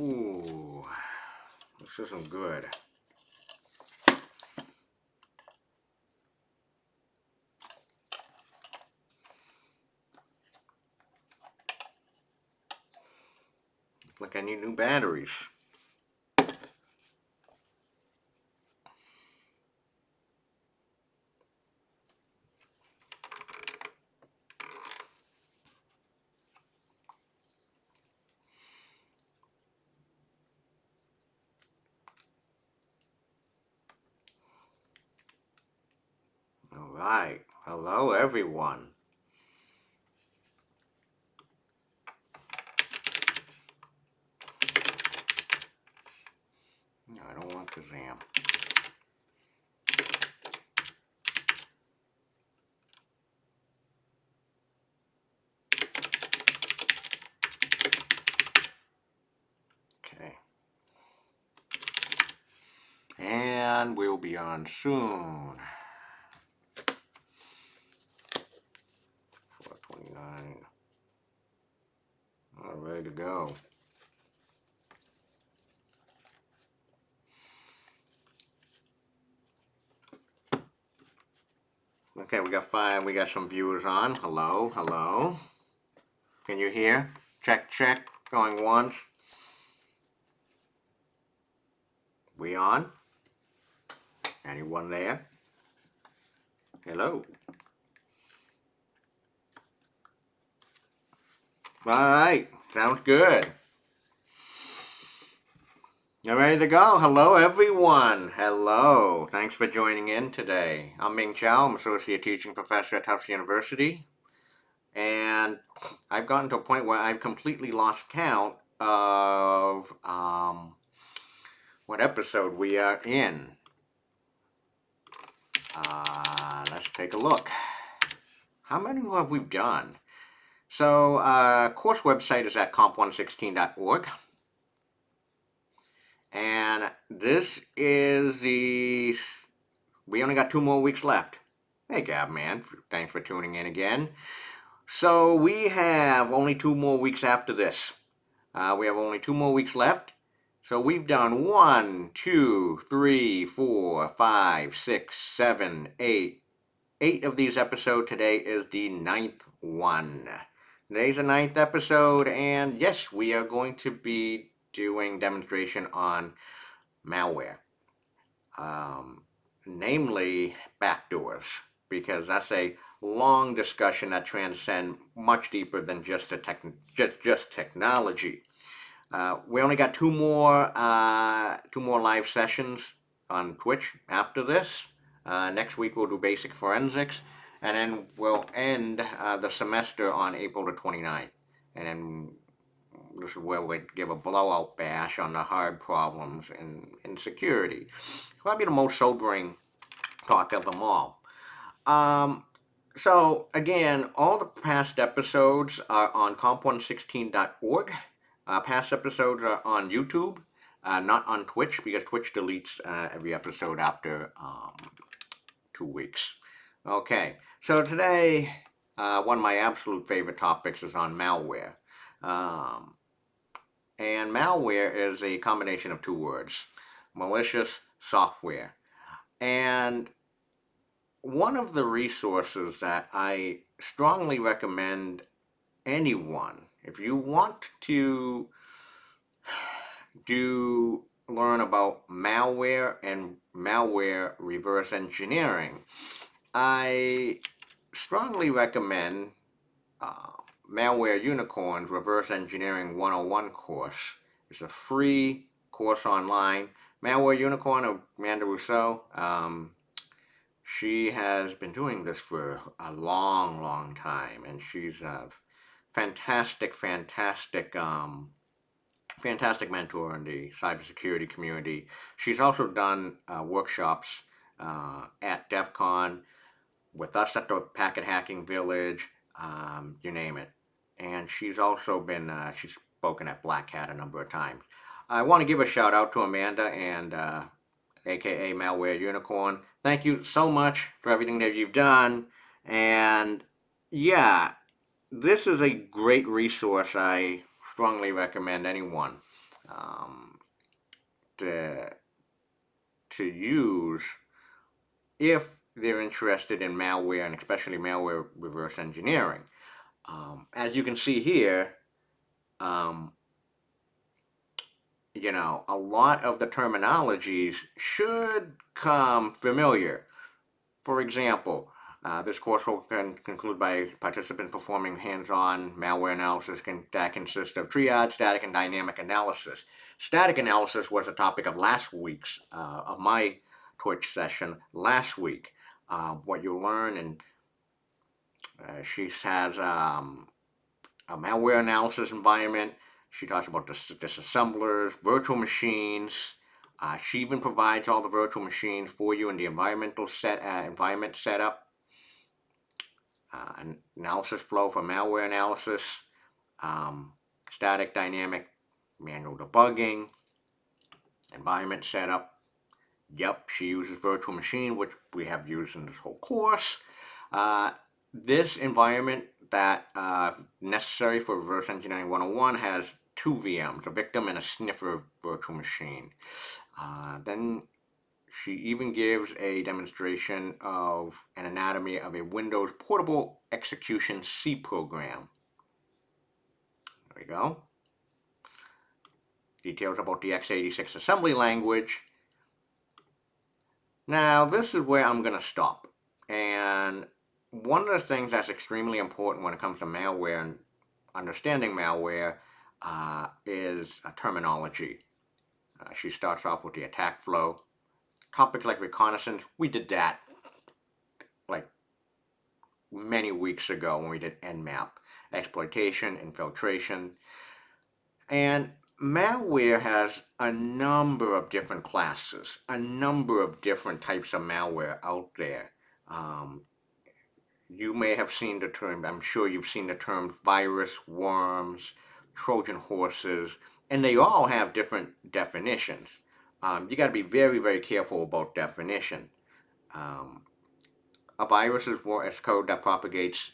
Ooh, this isn't good. Look, I need new batteries. All right. Hello, everyone. No, I don't want the ZAM. Okay. And we'll be on soon. 429. All ready to go. Okay, we got 5. We got some viewers on. Hello, hello. Can you hear? Check, check. Going once. We on? Anyone there? Hello. All right, sounds good. You ready to go? Hello, everyone. Hello. Thanks for joining in today. I'm Ming Chow. I'm Associate Teaching Professor at Tufts University. And I've gotten to a point where I've completely lost count of what episode we are in. Let's take a look. How many have we done? So, course website is at comp116.org. And this is we only got 2 more weeks left. Hey, Gab, man. Thanks for tuning in again. So, we have only 2 more weeks after this. We have only 2 more weeks left. So, we've done 1, 2, 3, 4, 5, 6, 7, 8. 8 of these episodes. Today is the 9th one. Today's the 9th episode, and yes, we are going to be doing demonstration on malware, namely backdoors, because that's a long discussion that transcends much deeper than just technology. We only got 2 more live sessions on Twitch after this. Next week we'll do basic forensics, and then we'll end the semester on April the 29th. And then this is where we give a blowout bash on the hard problems in security. Probably the most sobering talk of them all. So again, all the past episodes are on comp116.org. Past episodes are on YouTube, not on Twitch, because Twitch deletes every episode after 2 weeks. Okay, so today, one of my absolute favorite topics is on malware. And malware is a combination of 2 words: malicious software. And one of the resources that I strongly recommend anyone, if you want to learn about malware and malware reverse engineering, I strongly recommend Malware Unicorn's Reverse Engineering 101 course. It's a free course online. Malware Unicorn, Amanda Rousseau, she has been doing this for a long, long time, and she's a fantastic mentor in the cybersecurity community. She's also done workshops at DEF CON, with us at the Packet Hacking Village, you name it. And she's also been, she's spoken at Black Hat a number of times. I want to give a shout out to Amanda and aka Malware Unicorn. Thank you so much for everything that you've done. And yeah, this is a great resource I strongly recommend anyone. to, to use if they're interested in malware, and especially malware reverse engineering. As you can see here, um, a lot of the terminologies should come familiar. For example, this course will conclude by participants performing hands-on malware analysis that consists of triage, static, and dynamic analysis. Static analysis was a topic of last week's, of my Twitch session last week. What you'll learn, and she has a malware analysis environment. She talks about disassemblers, virtual machines. She even provides all the virtual machines for you in the environment setup. Analysis flow for malware analysis, static, dynamic, manual debugging, environment setup. Yep, she uses virtual machine, which we have used in this whole course. This environment that necessary for Reverse Engineering 101 has two VMs, a victim and a sniffer virtual machine. Then she even gives a demonstration of an anatomy of a Windows portable execution C program. There we go. Details about the X86 Assembly Language. Now, this is where I'm going to stop. And one of the things that's extremely important when it comes to malware and understanding malware is terminology. She starts off with the attack flow. Topics like reconnaissance, we did that like many weeks ago when we did Nmap. Exploitation, infiltration. And malware has a number of different classes, a number of different types of malware out there. You may have seen the term, I'm sure you've seen the term virus, worms, Trojan horses, and they all have different definitions. You got to be very, very careful about definition. A virus is code that propagates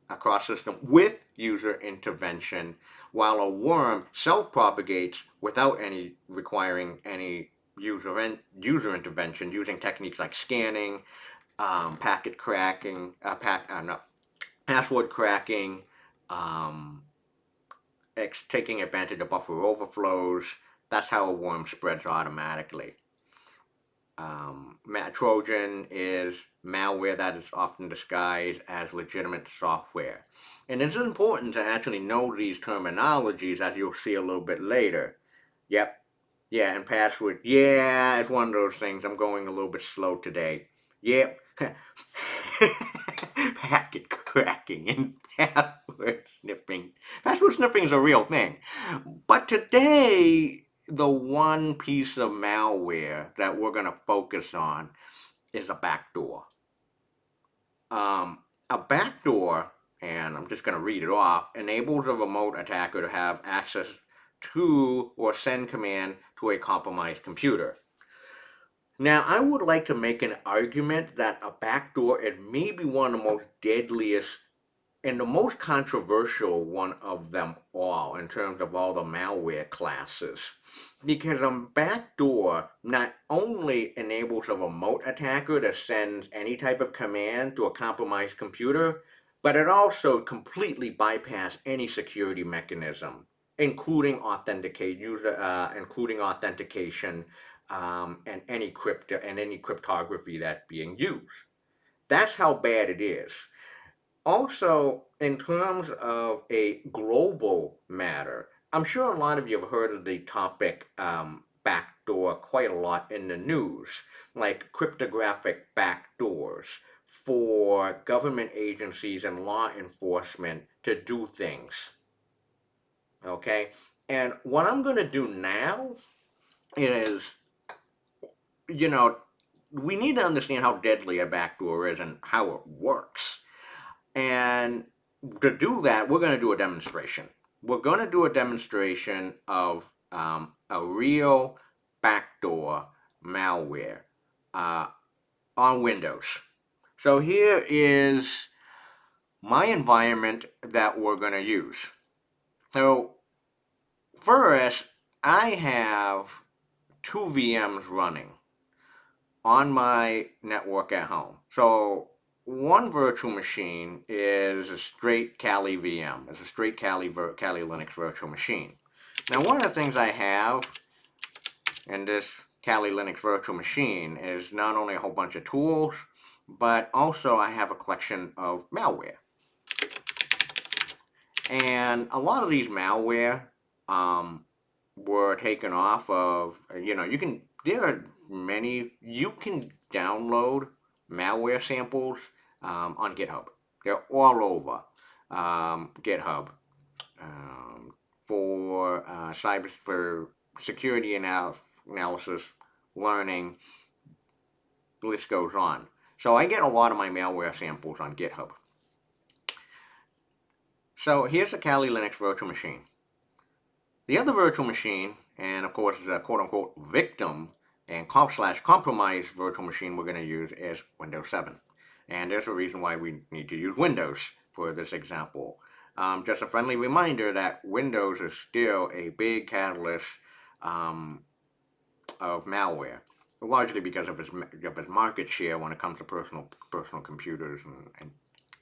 across system with user intervention, while a worm self-propagates without any requiring any user intervention, using techniques like scanning, packet cracking, password cracking, taking advantage of buffer overflows. That's how a worm spreads automatically. Trojan is malware that is often disguised as legitimate software. And it's important to actually know these terminologies, as you'll see a little bit later. Yep. Yeah, and password. Yeah, it's one of those things. I'm going a little bit slow today. Yep. Packet cracking and password sniffing. Password sniffing is a real thing. But today, the one piece of malware that we're going to focus on is a backdoor. A backdoor, and I'm just going to read it off, enables a remote attacker to have access to or send command to a compromised computer. Now, I would like to make an argument that a backdoor is maybe one of the most deadliest and the most controversial one of them all in terms of all the malware classes. Because a backdoor not only enables a remote attacker to send any type of command to a compromised computer, but it also completely bypasses any security mechanism, including authentication, and any cryptography that's being used. That's how bad it is. Also, in terms of a global matter, I'm sure a lot of you have heard of the topic backdoor quite a lot in the news, like cryptographic backdoors for government agencies and law enforcement to do things. Okay? And what I'm going to do now is, we need to understand how deadly a backdoor is and how it works. And to do that, we're going to do a demonstration. We're going to do a demonstration of a real backdoor malware on Windows. So here is my environment that we're going to use. So first, I have two VMs running on my network at home. So one virtual machine is a straight Kali VM. It's a straight Kali Linux virtual machine. Now, one of the things I have in this Kali Linux virtual machine is not only a whole bunch of tools, but also I have a collection of malware. And a lot of these malware were taken off of, there are many, you can download malware samples on GitHub. They're all over GitHub for for security analysis, learning, the list goes on. So I get a lot of my malware samples on GitHub. So here's the Kali Linux virtual machine. The other virtual machine, and of course the quote-unquote victim and compromised virtual machine we're going to use is Windows 7. And there's a reason why we need to use Windows for this example. Just a friendly reminder that Windows is still a big catalyst of malware, largely because of its market share when it comes to personal computers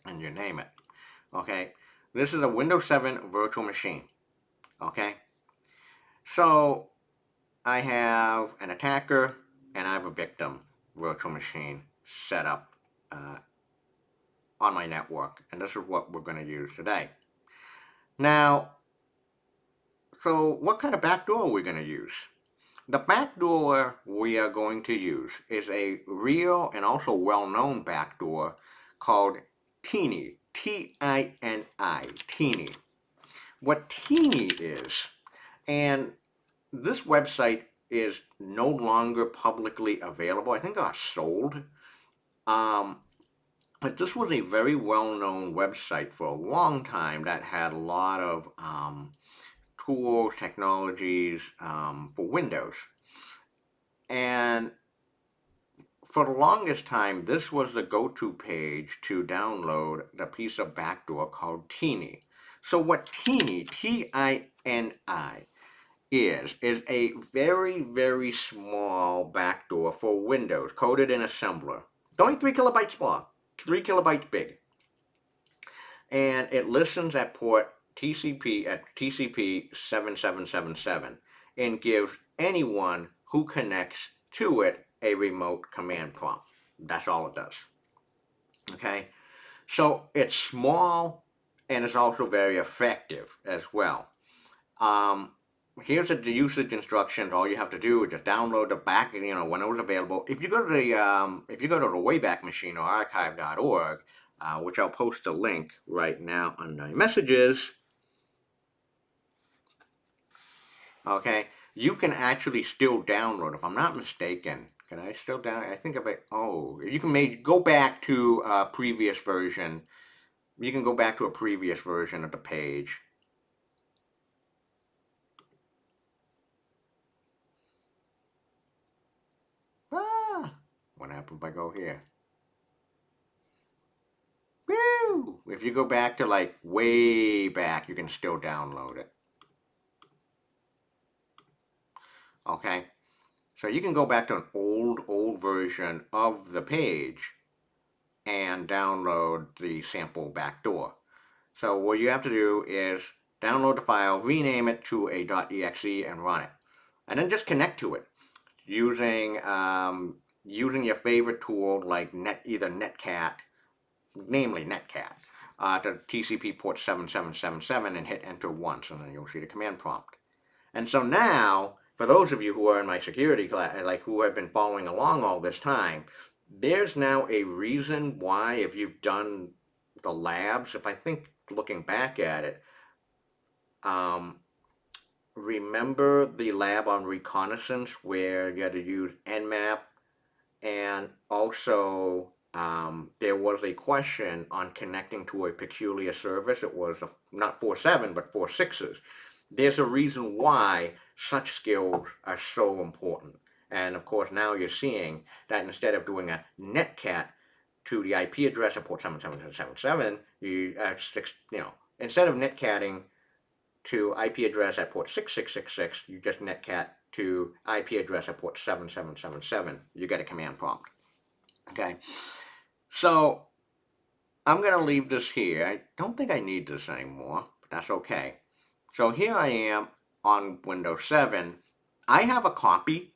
and you name it. Okay, this is a Windows 7 virtual machine. Okay, so I have an attacker and I have a victim virtual machine set up on my network, and this is what we're going to use today. Now, so what kind of backdoor are we going to use? The backdoor we are going to use is a real and also well-known backdoor called Tini, T-I-N-I, Tini. What Tini is, and this website is no longer publicly available. I think it got sold. But this was a very well-known website for a long time that had a lot of tools, technologies for Windows. And for the longest time, this was the go-to page to download the piece of backdoor called Tini. So what Tini, T-I-N-I, is a very, very small backdoor for Windows, coded in assembler. It's only 3 kilobytes long, 3 kilobytes big. And it listens at port TCP 7777 and gives anyone who connects to it a remote command prompt. That's all it does. Okay? So it's small and it's also very effective as well. Here's the usage instructions. All you have to do is just download the back, when it was available. If you go to the Wayback Machine or archive.org, which I'll post a link right now on my messages, okay, you can actually still download. If I'm not mistaken, can I still download? I think of it. Oh, you can go back to a previous version. You can go back to a previous version of the page. What happens if I go here? Woo! If you go back to like way back, you can still download it. Okay, so you can go back to an old version of the page and download the sample backdoor. So what you have to do is download the file, rename it to a .exe and run it. And then just connect to it using your favorite tool like either Netcat, namely Netcat, to TCP port 7777 and hit enter once, and then you'll see the command prompt. And so now, for those of you who are in my security class, like who have been following along all this time, there's now a reason why, if you've done the labs, if I think looking back at it, remember the lab on reconnaissance where you had to use Nmap, and also there was a question on connecting to a peculiar service. It was not 4.7 but 4.6s. There's a reason why such skills are so important. And of course now you're seeing that instead of doing a netcat to the IP address of port 7777, instead of netcatting to IP address at port 6666, you just netcat to IP address at port 7777. You get a command prompt. Okay, so I'm going to leave this here. I don't think I need this anymore, but that's okay. So here I am on Windows 7. I have a copy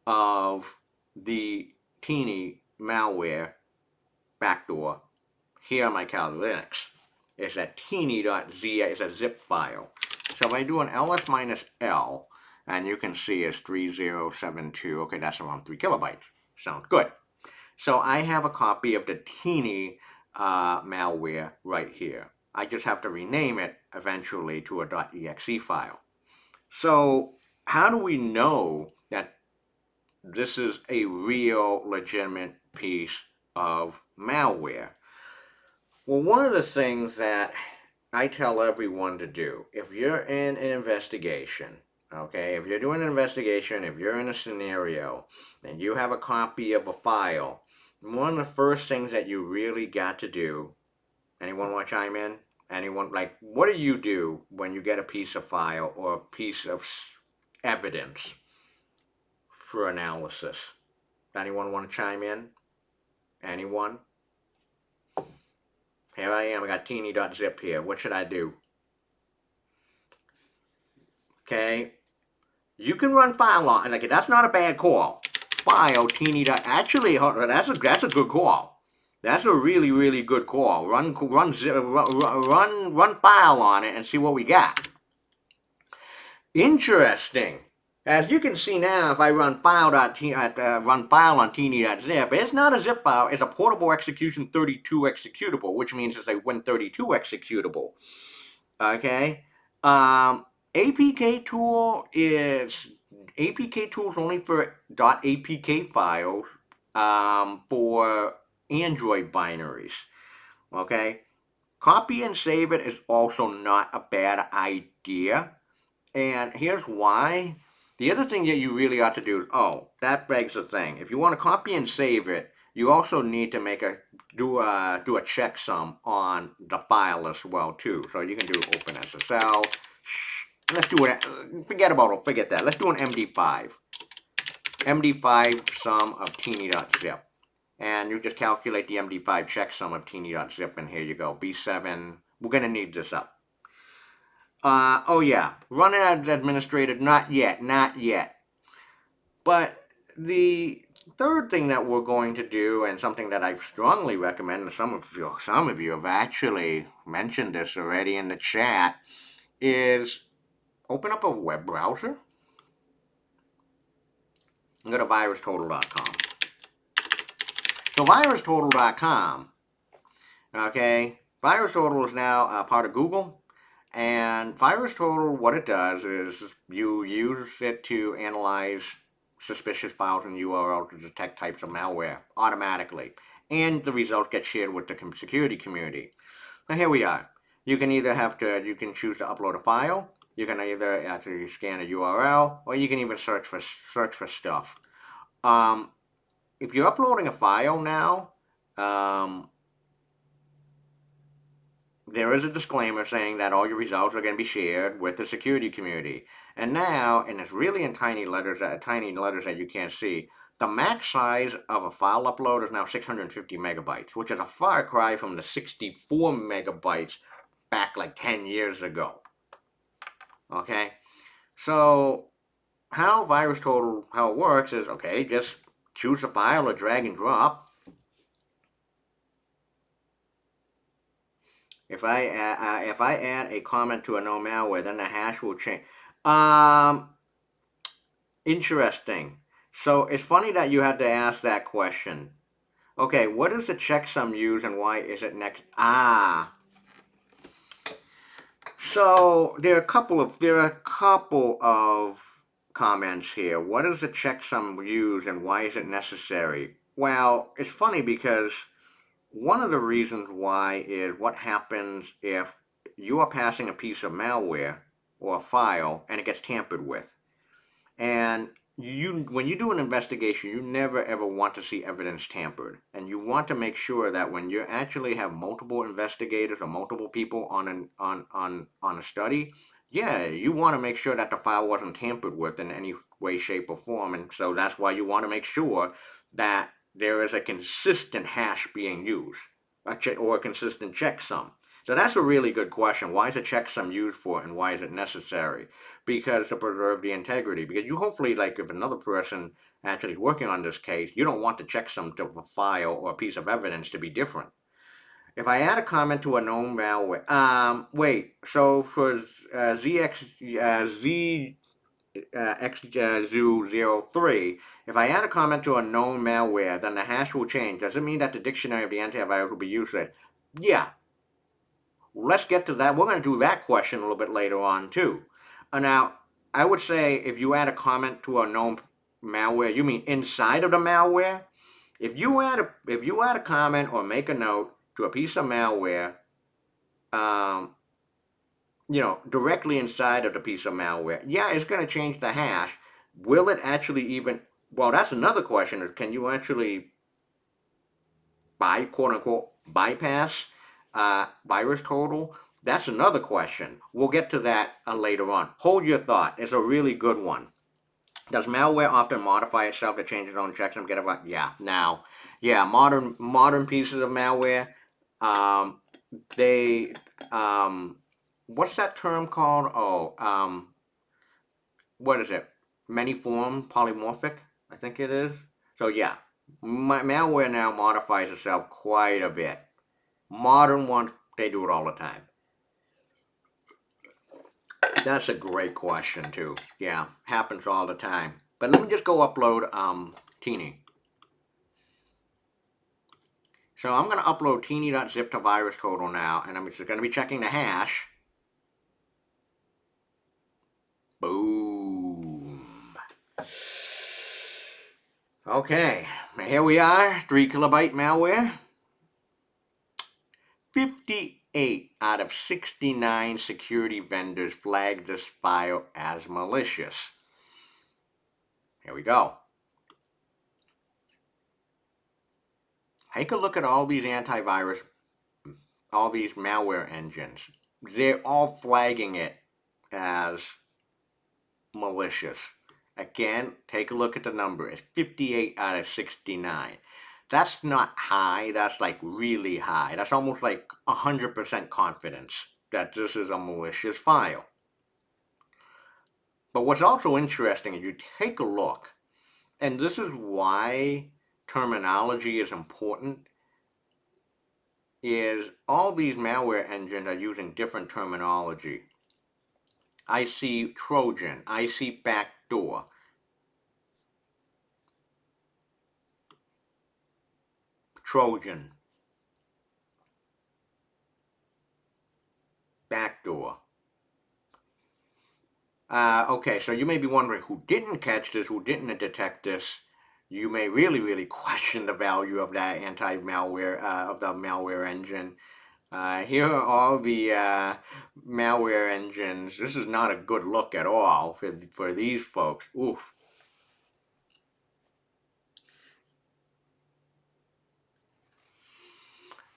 of the teeny malware backdoor here on my Kali Linux. It's a teeny.z, it's a zip file. So if I do an ls-l, and you can see it's 3072, okay, that's around 3 kilobytes. Sounds good. So I have a copy of the teeny malware right here. I just have to rename it eventually to a .exe file. So how do we know that this is a real legitimate piece of malware? Well, one of the things that I tell everyone to do, if you're in an investigation, okay, if you're doing an investigation, if you're in a scenario and you have a copy of a file, one of the first things that you really got to do, anyone want to chime in? Anyone, like, what do you do when you get a piece of file or a piece of evidence for analysis? Anyone want to chime in? Anyone? Here I am, I got teeny.zip here. What should I do? Okay, you can run file on, like, that's not a bad call. File teeny. Actually, that's a good call. That's a really, really good call. Run file on it and see what we got. Interesting. As you can see now, if I run file on teeny.zip, it's not a zip file. It's a portable execution 32 executable, which means it's a Win32 executable. Okay. APK tool is only for .apk files for Android binaries. Okay. Copy and save it is also not a bad idea. And here's why. The other thing that you really ought to do is, that begs the thing. If you want to copy and save it, you also need to do a checksum on the file as well too. So you can do open SSL. Let's do it. Forget that. Let's do an MD5. MD5 sum of teeny.zip. And you just calculate the MD5 checksum of teeny.zip, and here you go. B7. We're going to need this up. Oh yeah, run it as administrator, not yet. But the third thing that we're going to do, and something that I strongly recommend, and some of you have actually mentioned this already in the chat, is open up a web browser and go to VirusTotal.com. So VirusTotal.com, okay, VirusTotal is now part of Google. And VirusTotal, what it does is you use it to analyze suspicious files and URLs to detect types of malware automatically. And the results get shared with the security community. Now here we are. You can either you can choose to upload a file, you can either actually scan a URL, or you can even search for stuff. If you're uploading a file now, there is a disclaimer saying that all your results are going to be shared with the security community. And now, and it's really in tiny letters that you can't see, the max size of a file upload is now 650 megabytes, which is a far cry from the 64 megabytes back like 10 years ago. Okay? So, how VirusTotal, how it works is, okay, just choose a file or drag and drop. If I add a comment to a no malware, then the hash will change. Interesting. So it's funny that you had to ask that question. Okay, what does the checksum use and why is it next? So there are a couple of comments here. What does the checksum use and why is it necessary? Well, it's funny because one of the reasons why is what happens if you are passing a piece of malware or a file and it gets tampered with. And when you do an investigation, you never ever want to see evidence tampered. And you want to make sure that when you actually have multiple investigators or multiple people on a study, yeah, you want to make sure that the file wasn't tampered with in any way, shape, or form, and so that's why you want to make sure that there is a consistent hash being used, or a consistent checksum. So that's a really good question. Why is a checksum used for, and why is it necessary? Because to preserve the integrity. Because you hopefully, like, if another person actually is working on this case, you don't want the checksum to a file or a piece of evidence to be different. If I add a comment to a known malware, wait. So for ZX03, if I add a comment to a known malware, then the hash will change. Does it mean that the dictionary of the antivirus will be used? Yeah. Let's get to that. We're going to do that question a little bit later on too. Now, I would say if you add a comment to a known malware, you mean inside of the malware? If you add a comment or make a note to a piece of malware, um, directly inside of the piece of malware, yeah, it's going to change the hash. Will it actually even? Well, that's another question. Can you actually quote unquote bypass VirusTotal? That's another question. We'll get to that later on. Hold your thought. It's a really good one. Does malware often modify itself to change its own checksum? Get about yeah. Now, yeah, modern pieces of malware, um, they what's that term called? Oh, what is it? Many form polymorphic, I think it is. So yeah, malware now modifies itself quite a bit. Modern ones, they do it all the time. That's a great question too. Yeah, happens all the time. But let me just go upload Teeny. So I'm going to upload teeny.zip to VirusTotal now, and I'm just going to be checking the hash. Boom. Okay, here we are, 3 kilobyte malware. 58 out of 69 security vendors flagged this file as malicious. Here we go. Take a look at all these antivirus, all these malware engines. They're all flagging it as malicious. Again, take a look at the number. It's 58 out of 69. That's not high, that's like really high. That's almost like 100% confidence that this is a malicious file. But what's also interesting is you take a look, and this is why terminology is important, is all these malware engines are using different terminology. I see Trojan, I see Backdoor. Trojan, Backdoor. Okay, so you may be wondering who didn't catch this, who didn't detect this. You may really, really question the value of that anti-malware, of the malware engine. Here are all the malware engines. This is not a good look at all for these folks. Oof.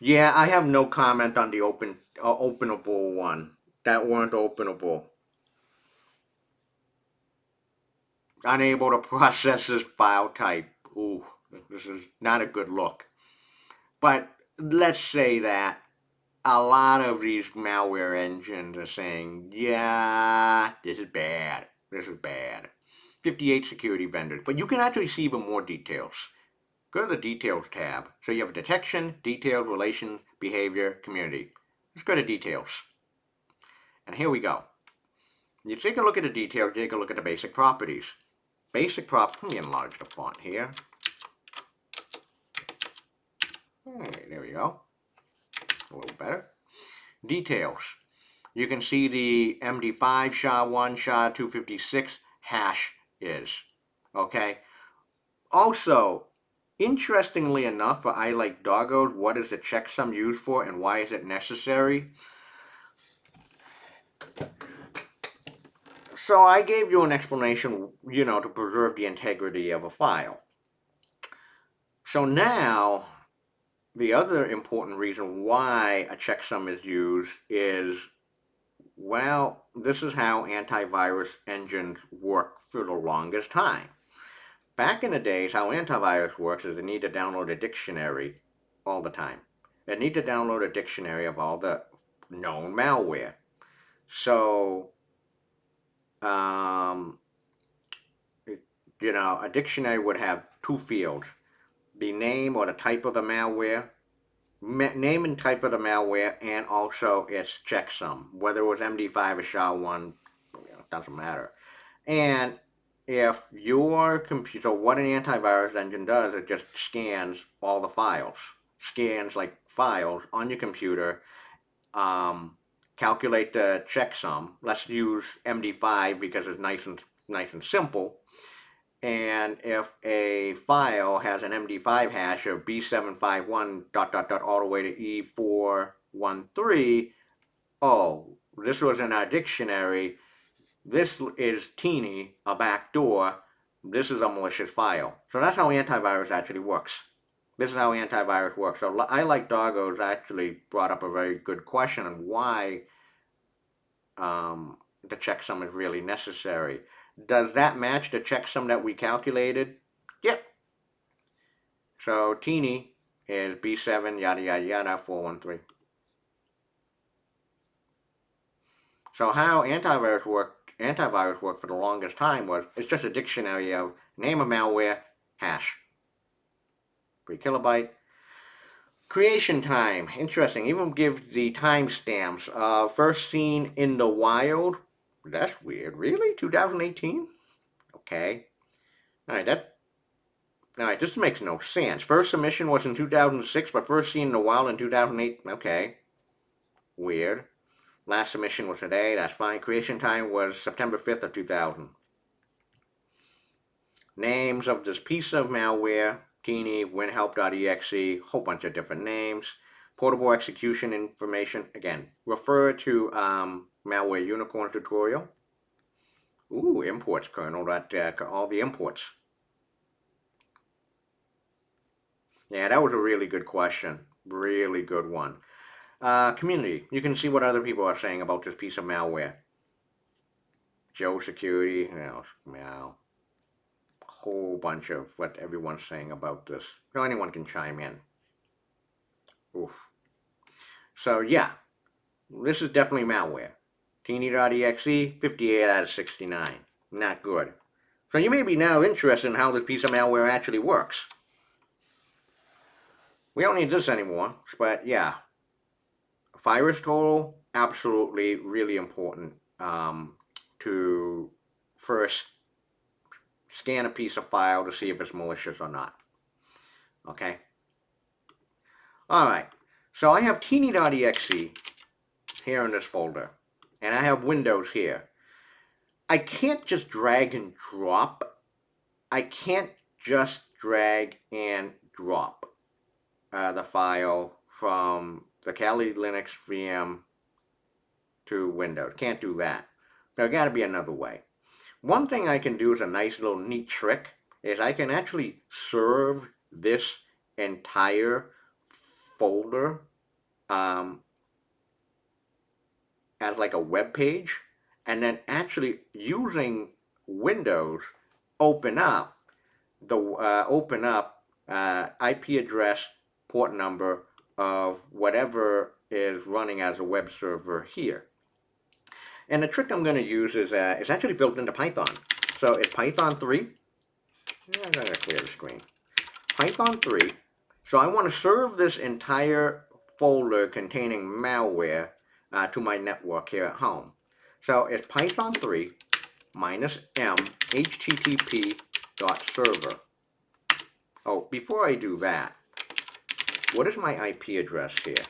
Yeah, I have no comment on the openable one. That weren't openable. Unable to process this file type. Ooh, this is not a good look. But let's say that a lot of these malware engines are saying, yeah, this is bad. This is bad. 58 security vendors. But you can actually see even more details. Go to the details tab. So you have detection, details, relation, behavior, community. Let's go to details. And here we go. You take a look at the details, take a look at the basic properties. Let me enlarge the font here. Okay, there we go. A little better. Details. You can see the MD5 SHA-1, SHA-256 hash is. Okay. Also, interestingly enough, for I like doggos, what is the checksum used for and why is it necessary? So I gave you an explanation, to preserve the integrity of a file. So now, the other important reason why a checksum is used is, well, this is how antivirus engines work for the longest time. Back in the days, how antivirus works is they need to download a dictionary all the time. They need to download a dictionary of all the known malware. So, um, a dictionary would have two fields: the name or the type of the malware, name and type of the malware, and also its checksum, whether it was MD5 or SHA-1, doesn't matter. And if your computer, so what an antivirus engine does, it just scans all the files, scans like files on your computer, calculate the checksum. Let's use MD5 because it's nice and simple. And if a file has an MD5 hash of B751 ... all the way to E413, oh, this was in our dictionary. This is teeny, a backdoor. This is a malicious file. So that's how antivirus actually works. This is how antivirus works. So I like Doggos actually brought up a very good question on why the checksum is really necessary. Does that match the checksum that we calculated? Yep. So teeny is B7 yada yada yada 413. So how antivirus worked for the longest time was it's just a dictionary of name of malware, hash. 3 kilobyte. Creation time, interesting. Even give the timestamps. First seen in the wild. That's weird. Really? 2018? Okay. Alright, this makes no sense. First submission was in 2006, but first seen in the wild in 2008. Okay. Weird. Last submission was today. That's fine. Creation time was September 5th of 2000. Names of this piece of malware: teeny, winhelp.exe, whole bunch of different names. Portable execution information. Again, refer to Malware Unicorn tutorial. Ooh, imports kernel. All the imports. Yeah, that was a really good question. Really good one. Community. You can see what other people are saying about this piece of malware. Joe Security. Meow. Whole bunch of what everyone's saying about this. So anyone can chime in. Oof. So yeah, this is definitely malware. Teeny.exe, 58 out of 69. Not good. So you may be now interested in how this piece of malware actually works. We don't need this anymore, but yeah. VirusTotal, absolutely really important to first scan a piece of file to see if it's malicious or not. Okay? Alright, so I have teeny.exe here in this folder, and I have Windows here. I can't just drag and drop. I can't just drag and drop the file from the Kali Linux VM to Windows. Can't do that. There's got to be another way. One thing I can do is a nice little neat trick is I can actually serve this entire folder as like a web page, and then actually using Windows open up IP address, port number of whatever is running as a web server here. And the trick I'm going to use is it's actually built into Python. So it's Python 3. I'm going to clear the screen. Python 3. So I want to serve this entire folder containing malware to my network here at home. So it's Python 3 -m http.server. Oh, before I do that, what is my IP address here?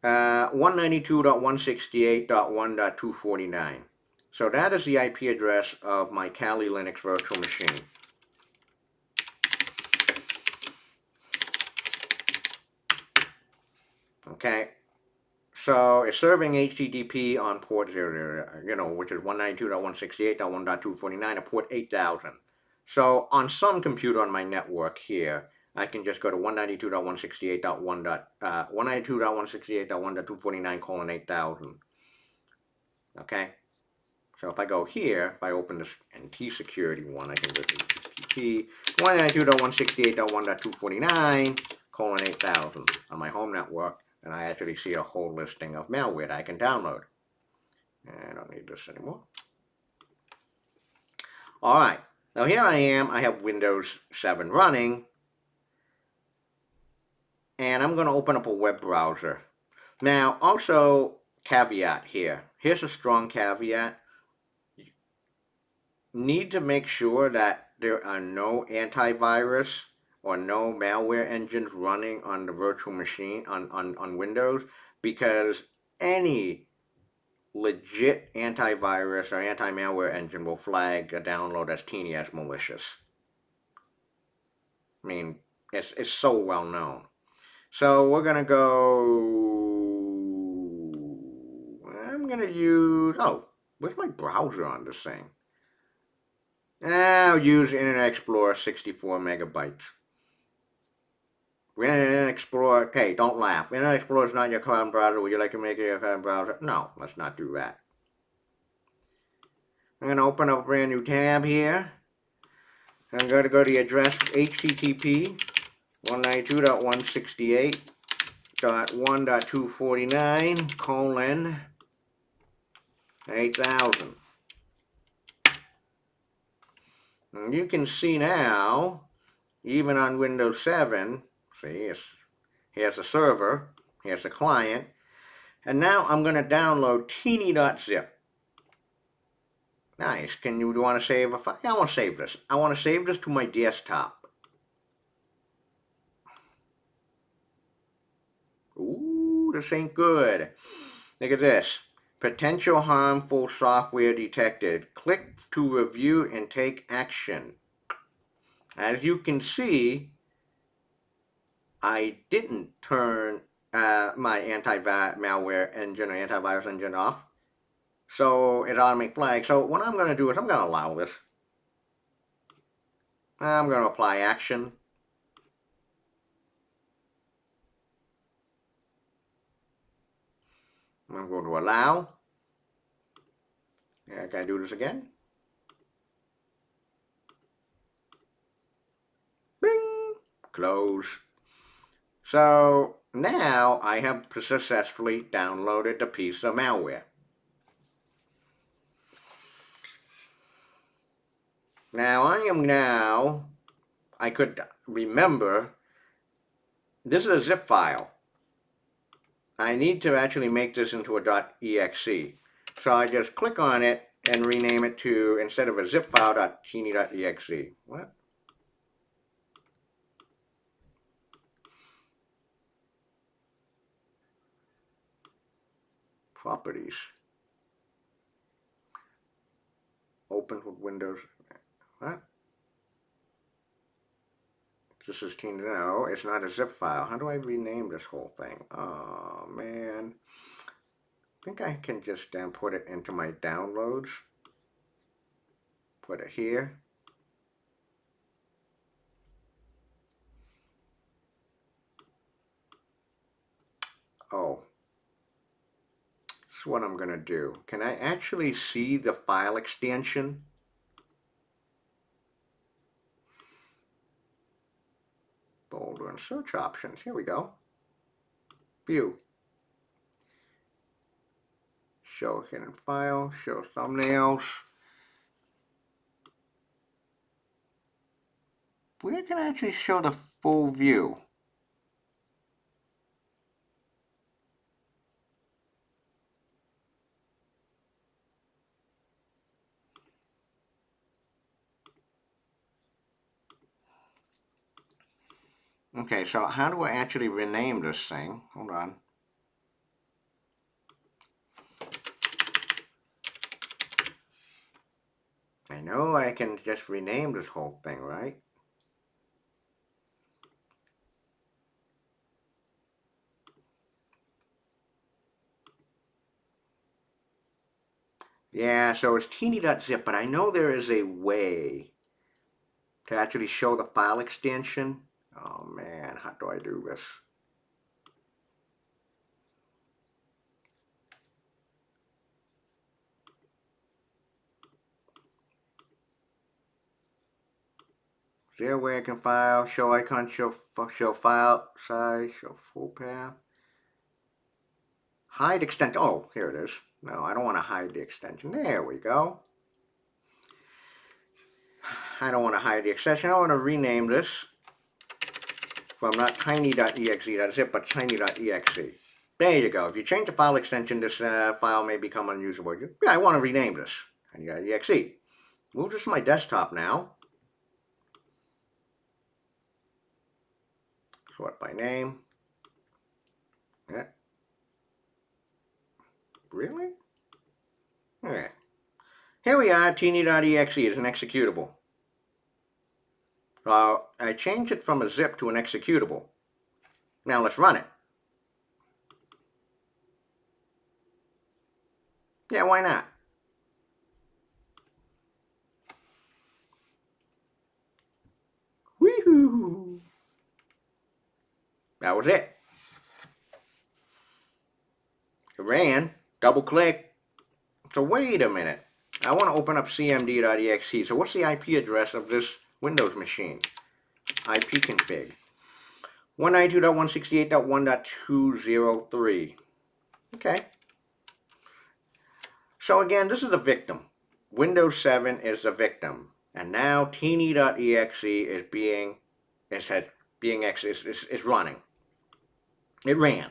192.168.1.249. So that is the IP address of my Kali Linux virtual machine. Okay, so it's serving HTTP on port 0, which is 192.168.1.249 at port 8000. So on some computer on my network here, I can just go to 192.168.1.249:8000. Okay? So if I go here, if I open this NT security one, I can go to HTTP 192.168.1.249:8000 on my home network, and I actually see a whole listing of malware that I can download. I don't need this anymore. All right, now here I am. I have Windows 7 running, and I'm going to open up a web browser. Now, also, caveat here. Here's a strong caveat. Need to make sure that there are no antivirus or no malware engines running on the virtual machine on Windows, because any legit antivirus or anti-malware engine will flag a download as teeny as malicious. I mean, it's so well known. So we're gonna go. I'm gonna use. Oh, where's my browser on this thing? I'll use Internet Explorer 64 megabytes. Internet Explorer, hey, don't laugh. Internet Explorer is not your current browser. Would you like to make it your current browser? No, let's not do that. I'm going to open up a brand new tab here. I'm going to go to the address HTTP 192.168.1.249:8000. And you can see now, even on Windows 7, see, here's a server, here's a client, and now I'm going to download teeny.zip. Nice. Do you want to save a file? Yeah, I want to save this. I want to save this to my desktop. Ooh, this ain't good. Look at this. Potential harmful software detected. Click to review and take action. As you can see, I didn't turn my anti-malware engine or antivirus engine off. So it automatically flags. So what I'm going to do is I'm going to allow this. I'm going to apply action. I'm going to allow. Yeah, can I do this again? Bing! Close. So now I have successfully downloaded a piece of malware. I could remember, this is a zip file. I need to actually make this into a .exe. So I just click on it and rename it to, instead of a zip file, .teeny.exe. What? Properties. Open with Windows. What? This is teeny. No, it's not a zip file. How do I rename this whole thing? Oh, man. I think I can just put it into my downloads. Put it here. Oh. This is what I'm going to do. Can I actually see the file extension? Folder and search options. Here we go. View. Show hidden file. Show thumbnails. Where can I actually show the full view? Okay, so how do I actually rename this thing? Hold on. I know I can just rename this whole thing, right? Yeah, so it's teeny.zip, but I know there is a way to actually show the file extension. Oh man, how do I do this? There where I can file, show icon, show file size, show full path. Hide extension. Oh, here it is. No, I don't want to hide the extension. There we go. I don't want to hide the extension. I want to rename this from not tiny.exe.zip, but tiny.exe. There you go. If you change the file extension, this file may become unusable. Yeah, I want to rename this. Tiny.exe. Move this to my desktop now. Sort by name. Yeah. Really? Yeah. Here we are. Tiny.exe is an executable. So I changed it from a zip to an executable. Now let's run it. Yeah, why not? Woohoo! That was it. It ran. Double click. So wait a minute. I want to open up cmd.exe. So what's the IP address of this Windows machine? IP config. 192.168.1.203. Okay. So again, this is the victim. Windows 7 is the victim. And now teeny.exe is running. It ran.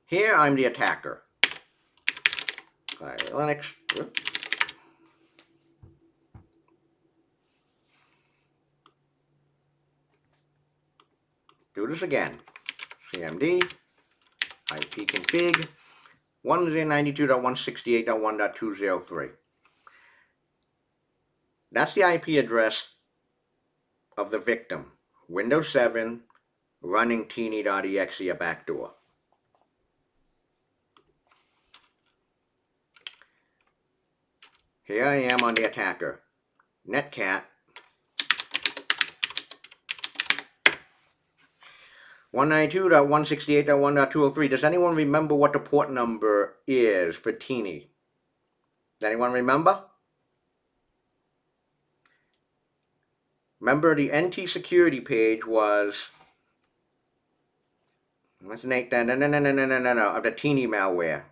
Here I'm the attacker. Linux. Do this again. CMD, IP config, 192.168.1.203. That's the IP address of the victim. Windows 7 running teeny.exe, a backdoor. Here I am on the attacker. Netcat 192.168.1.203. Does anyone remember what the port number is for Teeny? Does anyone remember? Remember the NT security page was, let's make that, no, of the Teeny malware.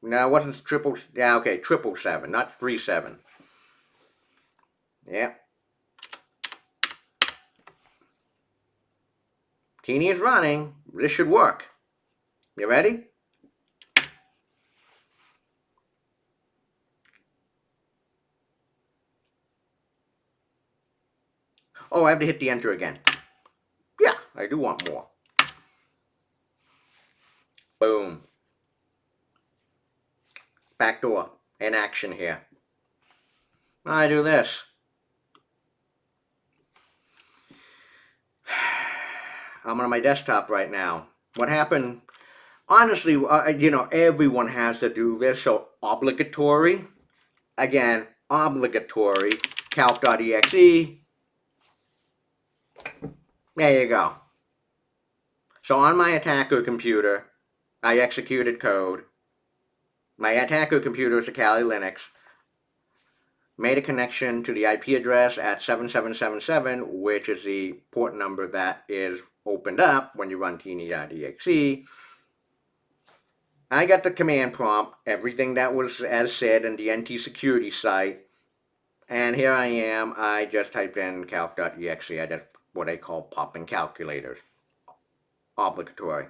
No, it wasn't triple, yeah, okay, 777, not 37. Yeah. Teeny is running. This should work. You ready? Oh, I have to hit the enter again. Yeah, I do want more. Boom. Backdoor in action here. I do this. I'm on my desktop right now. What happened? Honestly, everyone has to do this, so obligatory. Again, obligatory. Calc.exe. There you go. So on my attacker computer, I executed code. My attacker computer is a Kali Linux. Made a connection to the IP address at 7777, which is the port number that is opened up when you run teeny.exe. I got the command prompt, everything that was as said in the NT security site, and here I am. I just typed in calc.exe. I did what I call popping calculators. Obligatory.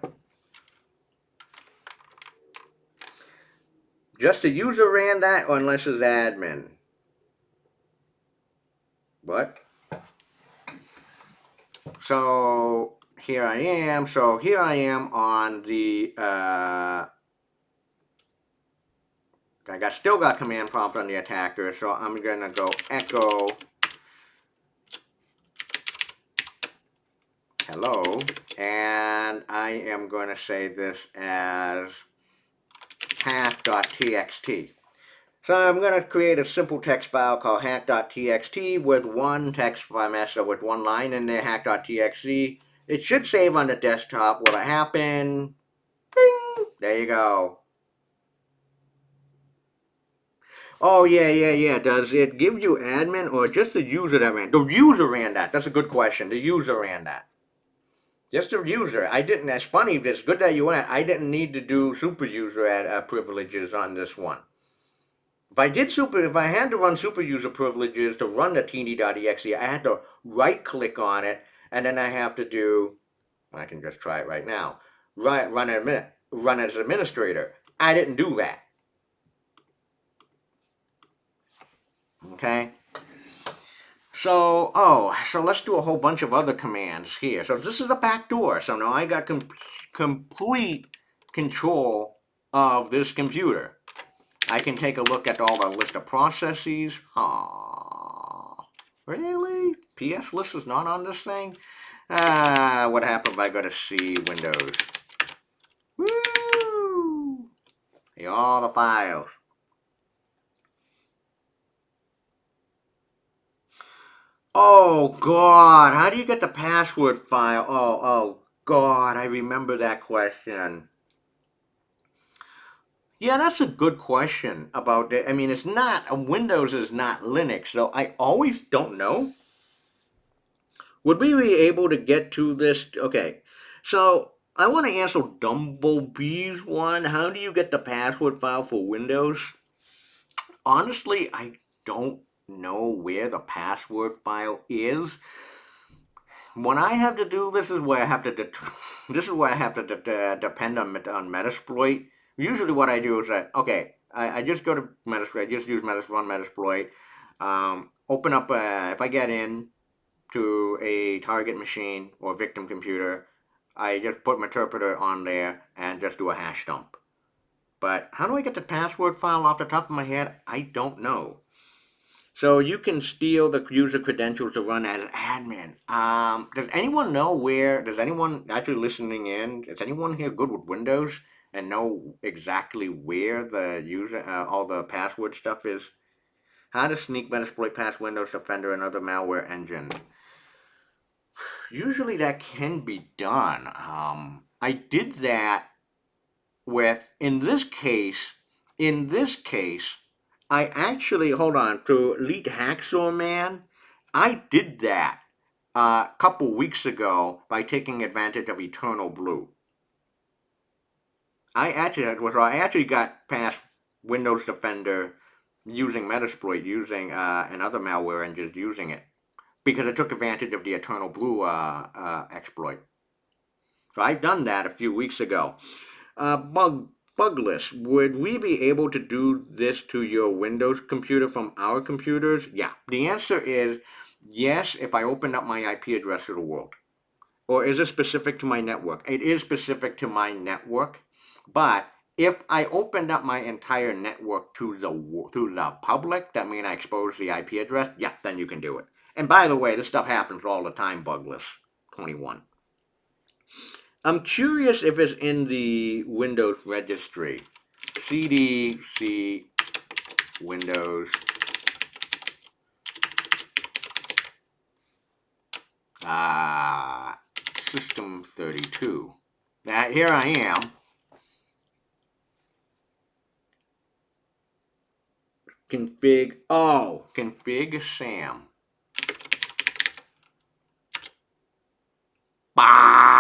Just the user ran that, or unless it's admin. What? So here I am. So here I am on the still got command prompt on the attacker, so I'm gonna go echo hello, and I am going to say this as hack.txt. So I'm going to create a simple text file called hack.txt with one text message with one line in there, hack.txt. It should save on the desktop. Will it happen? Ding! There you go. Oh, yeah. Does it give you admin or just the user that ran? The user ran that. That's a good question. The user ran that. Just the user. I didn't. That's funny. It's good that you went. I didn't need to do super user privileges on this one. If I had to run super user privileges to run the td.exe, I had to right click on it, and then I have to do. I can just try it right now. Run as administrator. I didn't do that. Okay. So let's do a whole bunch of other commands here. So this is a backdoor. So now I got complete control of this computer. I can take a look at all the list of processes. Aww. Really? PS list is not on this thing? What happened if I go to C, Windows? Woo! See all the files. Oh, God. How do you get the password file? Oh, God. I remember that question. Yeah, that's a good question about it. I mean, it's not, Windows is not Linux, so I always don't know. Would we be able to get to this? Okay, so I want to answer Dumblebee's one. How do you get the password file for Windows? Honestly, I don't know where the password file is. When I have to do this is where I have to this is where I have to depend on Metasploit. Usually, what I do is that I just go to Metasploit. I just use run Metasploit. Open up if I get in to a target machine or victim computer, I just put my interpreter on there and just do a hash dump. But how do I get the password file off the top of my head? I don't know. So you can steal the user credentials to run as admin. Does anyone know where? Does anyone actually listening in? Is anyone here good with Windows and know exactly where the user all the password stuff is? How to sneak Metasploit past Windows Defender and other malware engines. Usually that can be done. I did that with in this case, I actually hold on to Elite Hacksaw Man. I did that a couple weeks ago by taking advantage of Eternal Blue. I actually got past Windows Defender using Metasploit, using and other malware engines using it because I took advantage of the Eternal Blue exploit. So I've done that a few weeks ago. Bugless, would we be able to do this to your Windows computer from our computers? Yeah. The answer is yes if I opened up my IP address to the world. Or is it specific to my network? It is specific to my network, but if I opened up my entire network to the public, that means I expose the IP address, yeah, then you can do it. And by the way, this stuff happens all the time, Bugless 21. I'm curious if it's in the Windows registry. CDC Windows System 32. Now here I am. Config SAM. Bah!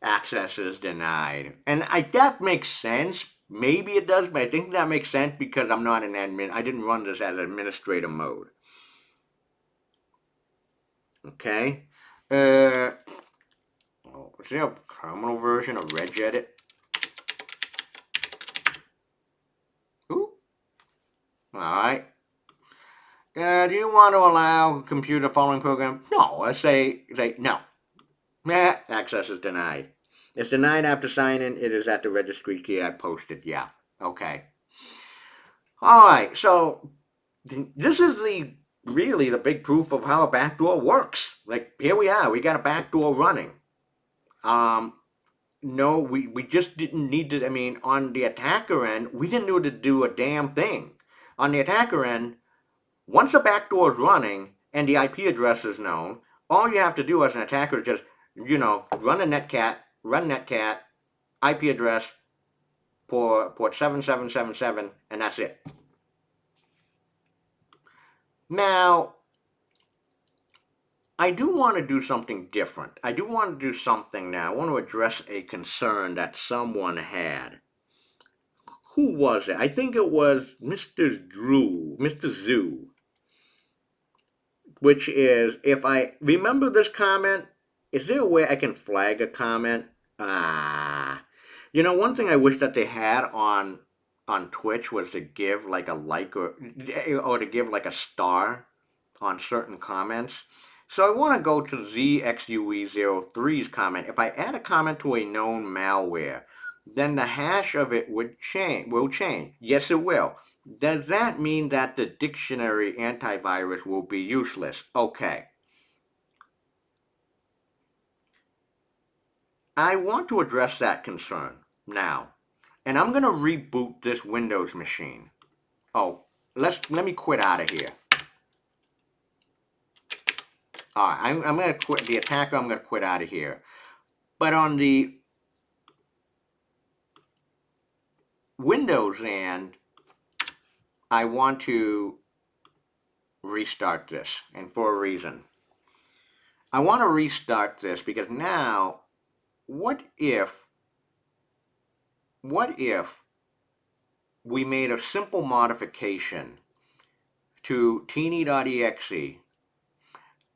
Access is denied. And that makes sense. Maybe it does, but I think that makes sense because I'm not an admin. I didn't run this as administrator mode. Okay. Is there a terminal version of regedit? Ooh. Alright. Do you want to allow computer following program? No. Let's say no. Access is denied. It's denied after signing. It is at the registry key I posted. Yeah. Okay. Alright, so this is really the big proof of how a backdoor works. Like here we are. We got a backdoor running. No, we just didn't need to. I mean, on the attacker end, we didn't need to do a damn thing. On the attacker end, once a backdoor is running and the IP address is known, all you have to do as an attacker is just, run netcat, IP address, port 7777, and that's it. Now, I do want to do something different. I do want to do something now. I want to address a concern that someone had. Who was it? I think it was Mr. Zoo, which is, if I remember this comment, is there a way I can flag a comment? One thing I wish that they had on Twitch was to give like a like or to give like a star on certain comments. So I want to go to ZXUE03's comment. If I add a comment to a known malware, then the hash of it will change. Yes, it will. Does that mean that the dictionary antivirus will be useless? Okay. I want to address that concern now. And I'm going to reboot this Windows machine. Oh, let me quit out of here. Alright, I'm going to quit the attacker. I'm going to quit out of here. But on the Windows end, I want to restart this, and for a reason. I want to restart this because now, what if we made a simple modification to teeny.exe,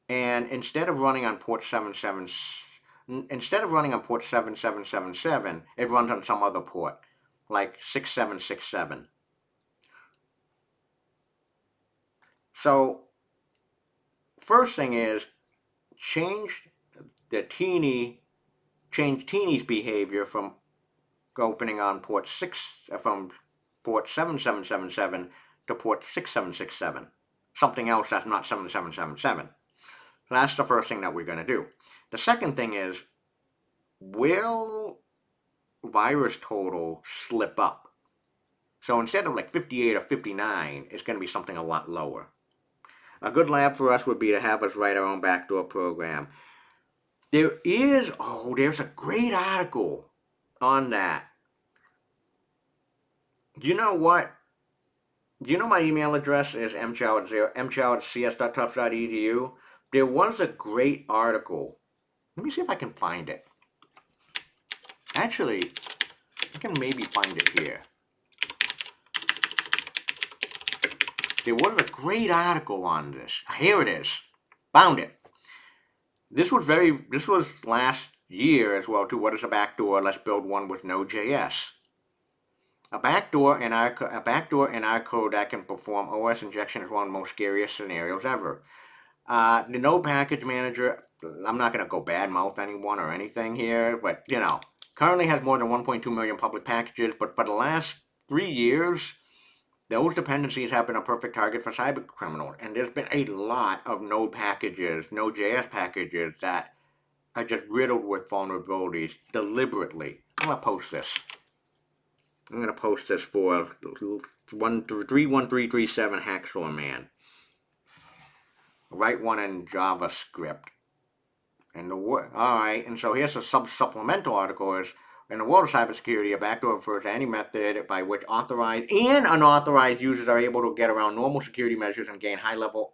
and instead of running on port 7777, it runs on some other port, like 6767. So, first thing is, change Teeny's behavior from opening on port 7777 to port 6767. Something else that's not 7777. So that's the first thing that we're going to do. The second thing is, will VirusTotal slip up? So instead of like 58 or 59, it's going to be something a lot lower. A good lab for us would be to have us write our own backdoor program. There's a great article on that. You know what? You know my email address is mchow@cs.tufts.edu. There was a great article. Let me see if I can find it. Actually, I can maybe find it here. There was a great article on this. Here it is. Found it. This was last year as well too. What is a backdoor? Let's build one with Node.js. A backdoor in our code that can perform OS injection is one of the most scariest scenarios ever. The Node package manager, I'm not going to go badmouth anyone or anything here, but currently has more than 1.2 million public packages. But for the last 3 years, those dependencies have been a perfect target for cyber criminals, and there's been a lot of Node.js packages that are just riddled with vulnerabilities deliberately. I'm going to post this. I'm going to post this for 31337 Hacksaw Man. Write one in JavaScript. Alright, and so here's a supplemental article is, in the world of cybersecurity, a backdoor refers to any method by which authorized and unauthorized users are able to get around normal security measures and gain high-level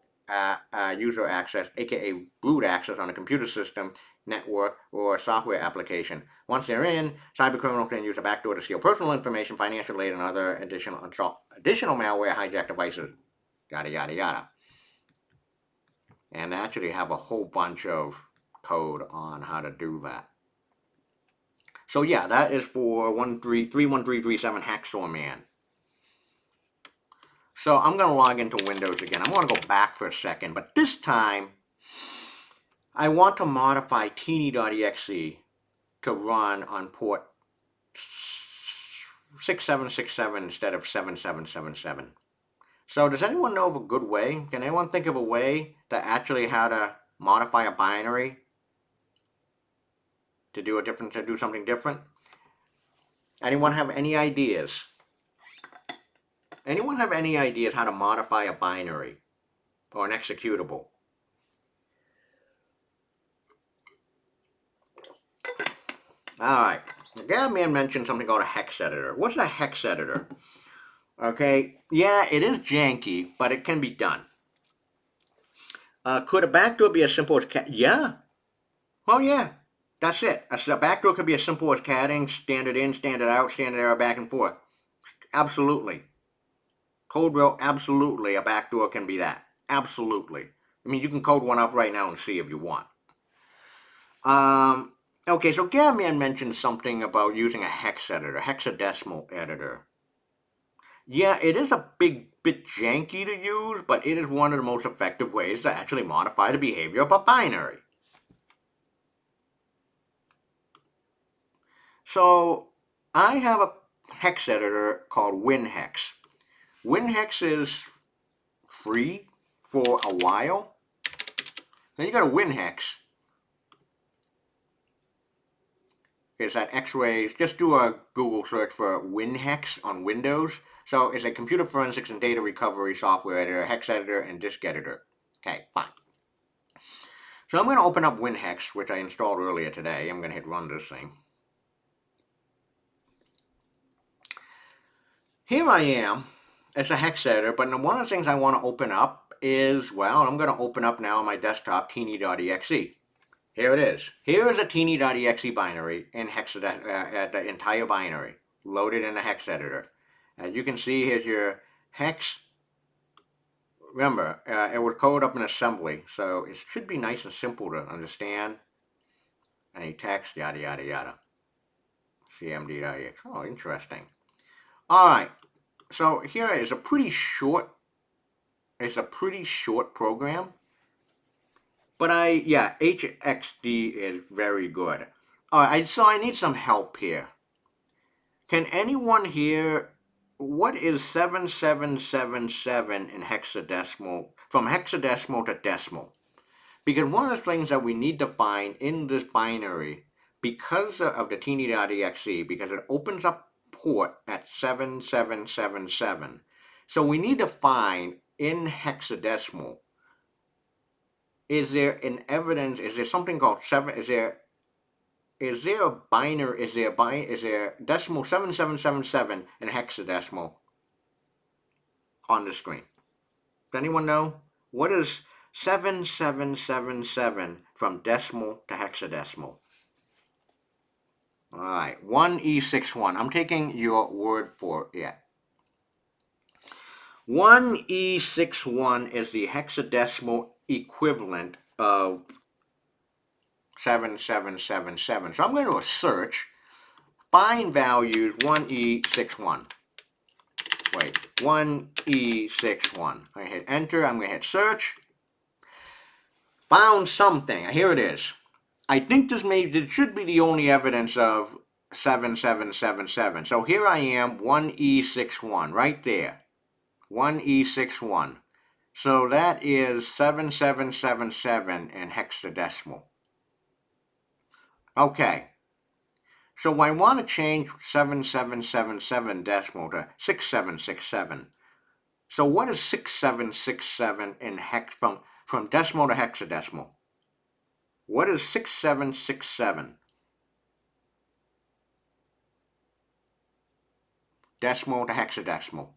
user access, aka root access on a computer system, network, or software application. Once they're in, cybercriminals can use a backdoor to steal personal information, financial aid, and other additional malware hijack devices. Yada, yada, yada. And they actually have a whole bunch of code on how to do that. So yeah, that is for 31337 Hacksaw Man. So I'm going to log into Windows again. I'm going to go back for a second, but this time I want to modify teeny.exe to run on port 6767 instead of 7777. So does anyone know of a good way? Can anyone think of a way to actually how to modify a binary to do something different? Anyone have any ideas? Anyone have any ideas how to modify a binary or an executable? Alright, the Gabman mentioned something called a hex editor. What's a hex editor? Okay, yeah, it is janky, but it can be done. Could a backdoor be as simple as yeah. Oh yeah, that's it. A backdoor could be as simple as catting, standard in, standard out, standard error, back and forth. Absolutely. Code real, absolutely, a backdoor can be that. Absolutely. I mean, you can code one up right now and see if you want. Okay, so Gabman mentioned something about using a hex editor, hexadecimal editor. Yeah, it is a bit janky to use, but it is one of the most effective ways to actually modify the behavior of a binary. So I have a hex editor called WinHex. WinHex is free for a while. Then you got a WinHex. It's at X-rays. Just do a Google search for WinHex on Windows. So it's a computer forensics and data recovery software editor, hex editor, and disk editor. Okay, fine. So I'm going to open up WinHex, which I installed earlier today. I'm going to hit run this thing. Here I am. It's a hex editor, but one of the things I want to open up is, well, I'm going to open up now on my desktop teeny.exe. Here it is. Here is a teeny.exe binary in the entire binary, loaded in a hex editor. As you can see, here's your hex. Remember, it was coded up in assembly, so it should be nice and simple to understand. Any text, yada, yada, yada. cmd.exe. Oh, interesting. All right. So here is a pretty short. It's a pretty short program. But HXD is very good. Alright, so I need some help here. Can anyone here, what is 7777 in hexadecimal, from hexadecimal to decimal? Because one of the things that we need to find in this binary, because of the teeny.exe, because it opens up port at 7777. So we need to find in hexadecimal, is there an evidence, is there something called is there a binary, is there decimal 7777 and hexadecimal on the screen? Does anyone know? What is 7777 from decimal to hexadecimal? Alright, 1E61. I'm taking your word for it. 1E61 is the hexadecimal equivalent of 7777. So I'm going to search, find values 1E61. Wait, 1E61. I hit enter, I'm going to hit search. Found something. Here it is. I think this should be the only evidence of 7777. So here I am, 1E61, right there. 1E61. So that is 7777 in hexadecimal. Okay. So I want to change 7777 decimal to 6767. So what is 6767 in hex from decimal to hexadecimal? What is 6767? Decimal to hexadecimal.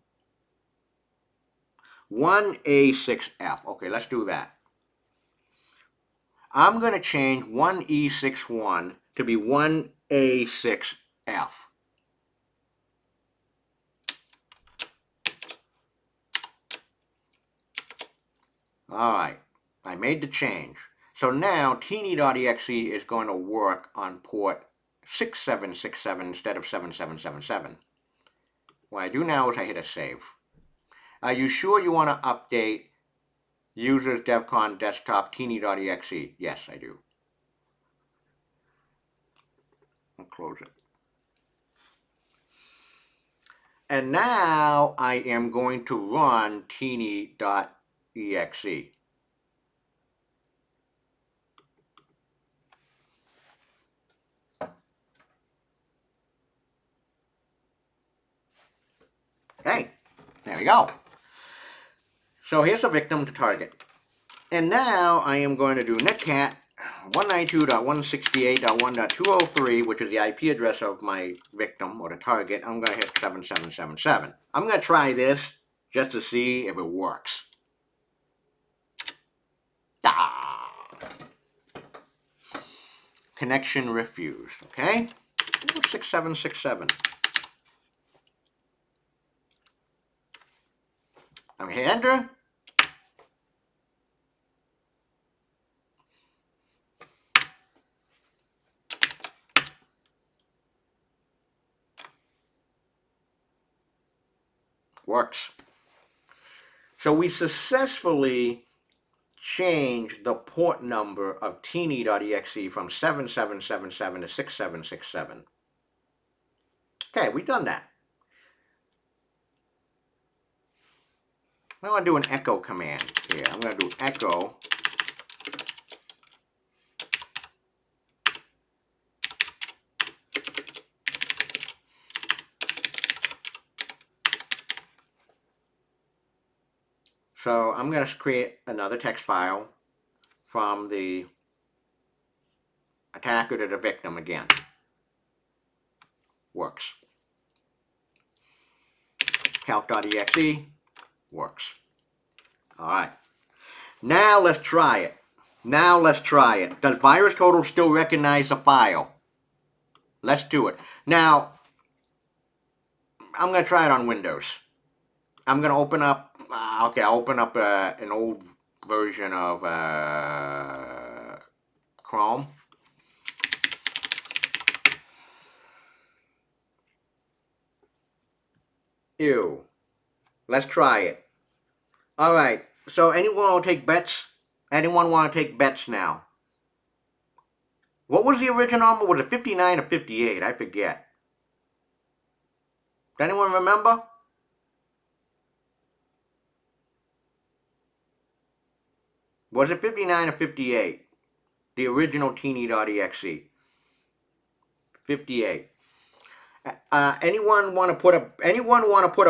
1A6F. Okay, let's do that. I'm going to change 1E61 to be 1A6F. Alright, I made the change. So now teeny.exe is going to work on port 6767 instead of 7777. What I do now is I hit a save. Are you sure you want to update users devcon desktop teeny.exe? Yes, I do. I'll close it. And now I am going to run teeny.exe. Hey, there we go. So here's a victim to target. And now I am going to do netcat 192.168.1.203, which is the IP address of my victim or the target, I'm going to hit 7777. I'm going to try this just to see if it works. Connection refused. Okay? 6767. I'm going to hit enter. Works. So we successfully changed the port number of teeny.exe from 7777 to 6767. Okay, we've done that. Now I'm going to do an echo command here. I'm going to do echo. So I'm going to create another text file from the attacker to the victim again. Works. Calc.exe works. All right. Now let's try it. Does VirusTotal still recognize the file? Let's do it. Now, I'm going to try it on Windows. I'm going to open up, I'll open up an old version of Chrome. Ew. Let's try it. All right. So anyone want to take bets? Anyone want to take bets now? What was the original number? Was it 59 or 58? I forget. Does anyone remember? Was it 59 or 58? The original teeny.exe. 58. Anyone want to put a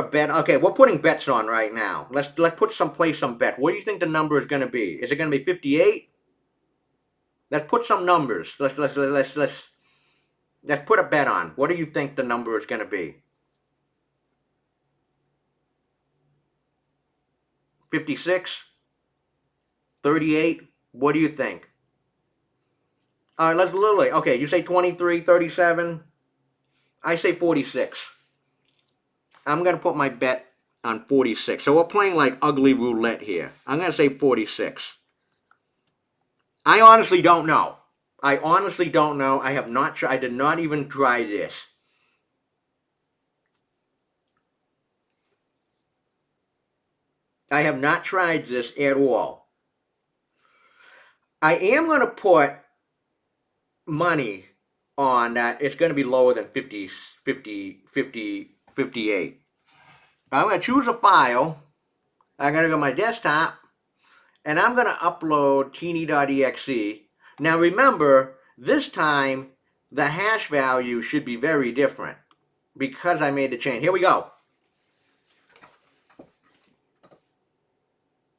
bet? Okay, we're putting bets on right now. Let's put some bet. What do you think the number is going to be? Is it going to be 58? Let's put some numbers. Let's put a bet on. What do you think the number is going to be? 56? 38? What do you think? All right, let's literally. Okay, you say 23, 37. I say 46. I'm going to put my bet on 46. So we're playing like ugly roulette here. I'm going to say 46. I honestly don't know. I have not tried. I did not even try this. I have not tried this at all. I am going to put money on that. It's going to be lower than 58. I'm going to choose a file. I'm going to go to my desktop, and I'm going to upload teeny.exe. Now remember, this time the hash value should be very different because I made the change. Here we go.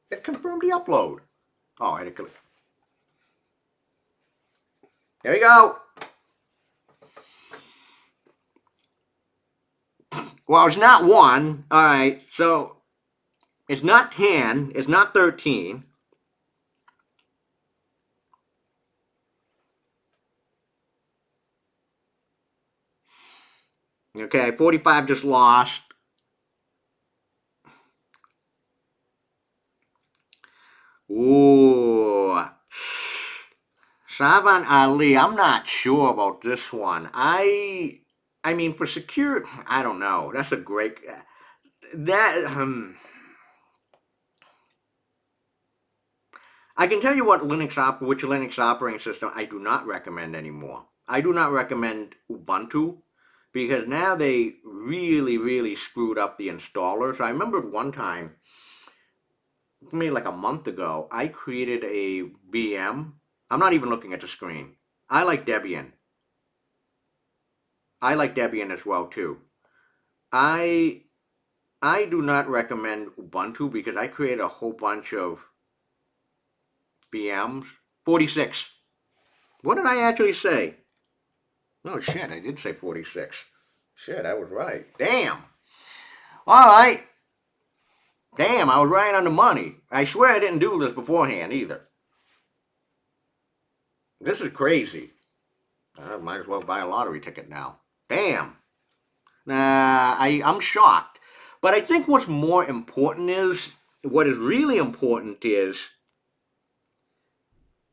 It confirmed the upload. Oh, I had to click. There we go. Well, it's not 1. All right, so it's not 10. It's not 13. Okay, 45 just lost. Ooh. Savan Ali, I'm not sure about this one. I mean, for secure, I don't know. That's a great... I can tell you which Linux operating system I do not recommend anymore. I do not recommend Ubuntu because now they really screwed up the installer. So I remember one time, maybe like a month ago, I created a VM. I'm not even looking at the screen. I like Debian. I like Debian as well too. I do not recommend Ubuntu because I created a whole bunch of VMs. 46. What did I actually say? Oh, shit, I did say 46. Shit, I was right. Damn. All right. Damn, I was right on the money. I swear I didn't do this beforehand either. This is crazy. I might as well buy a lottery ticket now. Damn. I'm shocked. But I think what's more important is, what is really important is,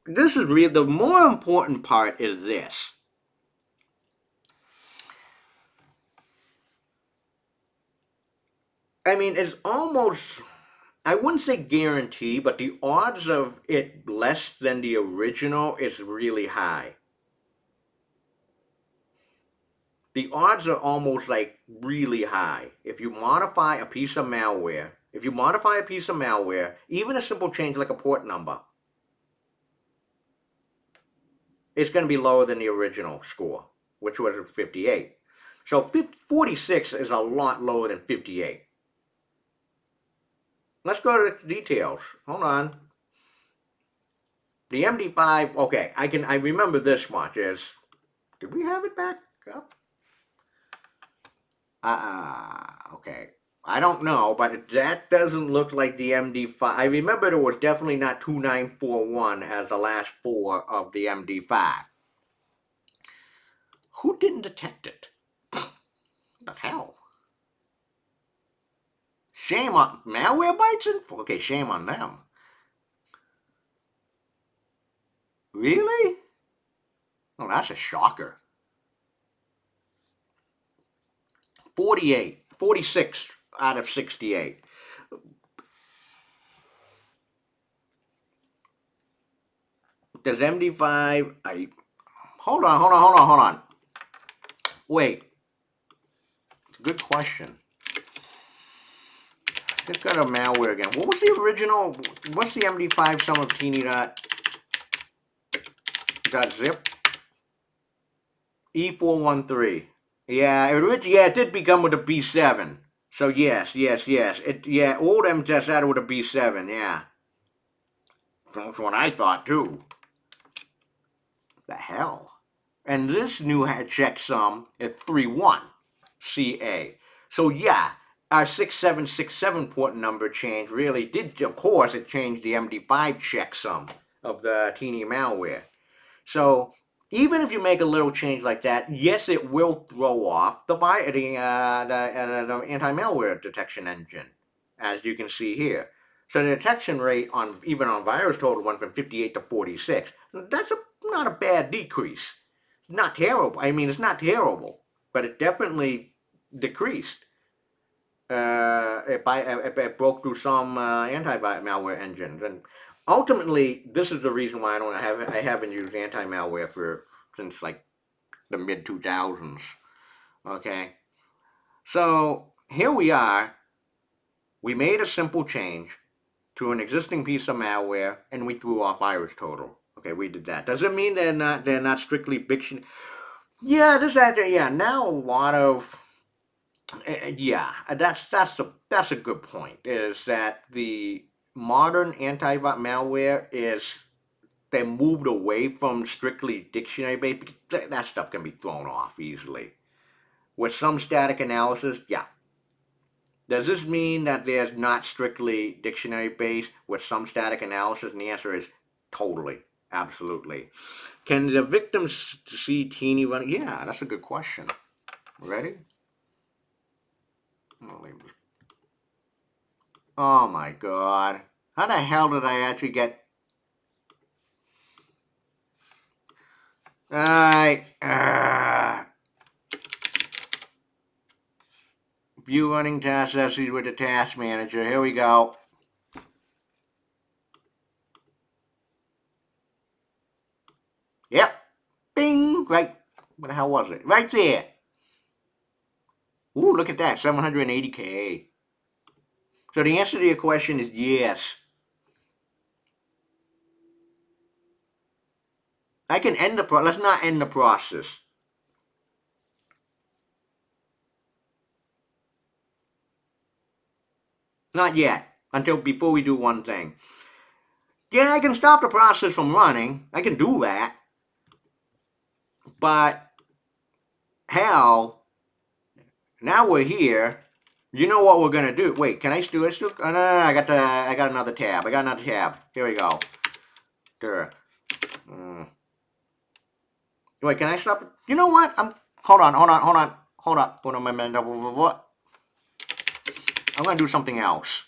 this is real. The more important part is this. I mean, it's almost, I wouldn't say guarantee, but the odds of it less than the original is really high. The odds are almost like really high. If you modify a piece of malware, even a simple change like a port number, it's going to be lower than the original score, which was 58. So 46 is a lot lower than 58. Let's go to the details. Hold on. The MD5, okay, I remember this much is, did we have it back up? Okay. I don't know, but that doesn't look like the MD5. I remember it was definitely not 2941 as the last four of the MD5. Who didn't detect it? What the hell? Shame on Malwarebytes? Okay, shame on them. Really? Oh, that's a shocker. 46 out of 68. Does MD5, hold on. Wait. It's a good question. Just got a malware again. What was the original? What's the MD5 sum of teeny dot zip? E413. Yeah, it did become with a B7. So yes. Old MTS added with a B7, yeah. That's what I thought too. The hell? And this new checksum is 3.1 CA. So yeah, our 6767 port number change really did, of course, it changed the MD5 checksum of the teeny malware. So even if you make a little change like that, yes, it will throw off the anti-malware detection engine, as you can see here. So the detection rate on even on VirusTotal went from 58 to 46. That's not a bad decrease. Not terrible. I mean, it's not terrible, but it definitely decreased. It broke through some anti-malware engines, and ultimately, this is the reason why I haven't used anti-malware since like the mid 2000s. Okay, so here we are. We made a simple change to an existing piece of malware, and we threw off VirusTotal. Okay, we did that. Does it mean they're not strictly fiction? Yeah, now a lot of that's a good point. Is that the modern anti-malware is they moved away from strictly dictionary based because that stuff can be thrown off easily. With some static analysis, yeah. Does this mean that there's not strictly dictionary based with some static analysis? And the answer is totally, absolutely. Can the victim see teeny running? Yeah, that's a good question. Ready? Oh my god. How the hell did I actually get... Alright. View running task sessions with the task manager. Here we go. Yep. Bing. Right. What the hell was it? Right there. Ooh, look at that. 780K. So the answer to your question is yes. I can end the let's not end the process. Not yet. Before we do one thing. Yeah, I can stop the process from running. I can do that. But hell, now we're here. You know what we're gonna do? Wait, can I still? Oh, no, I got another tab. Here we go. There. Wait, can I stop? You know what? Hold on. What? I'm gonna do something else.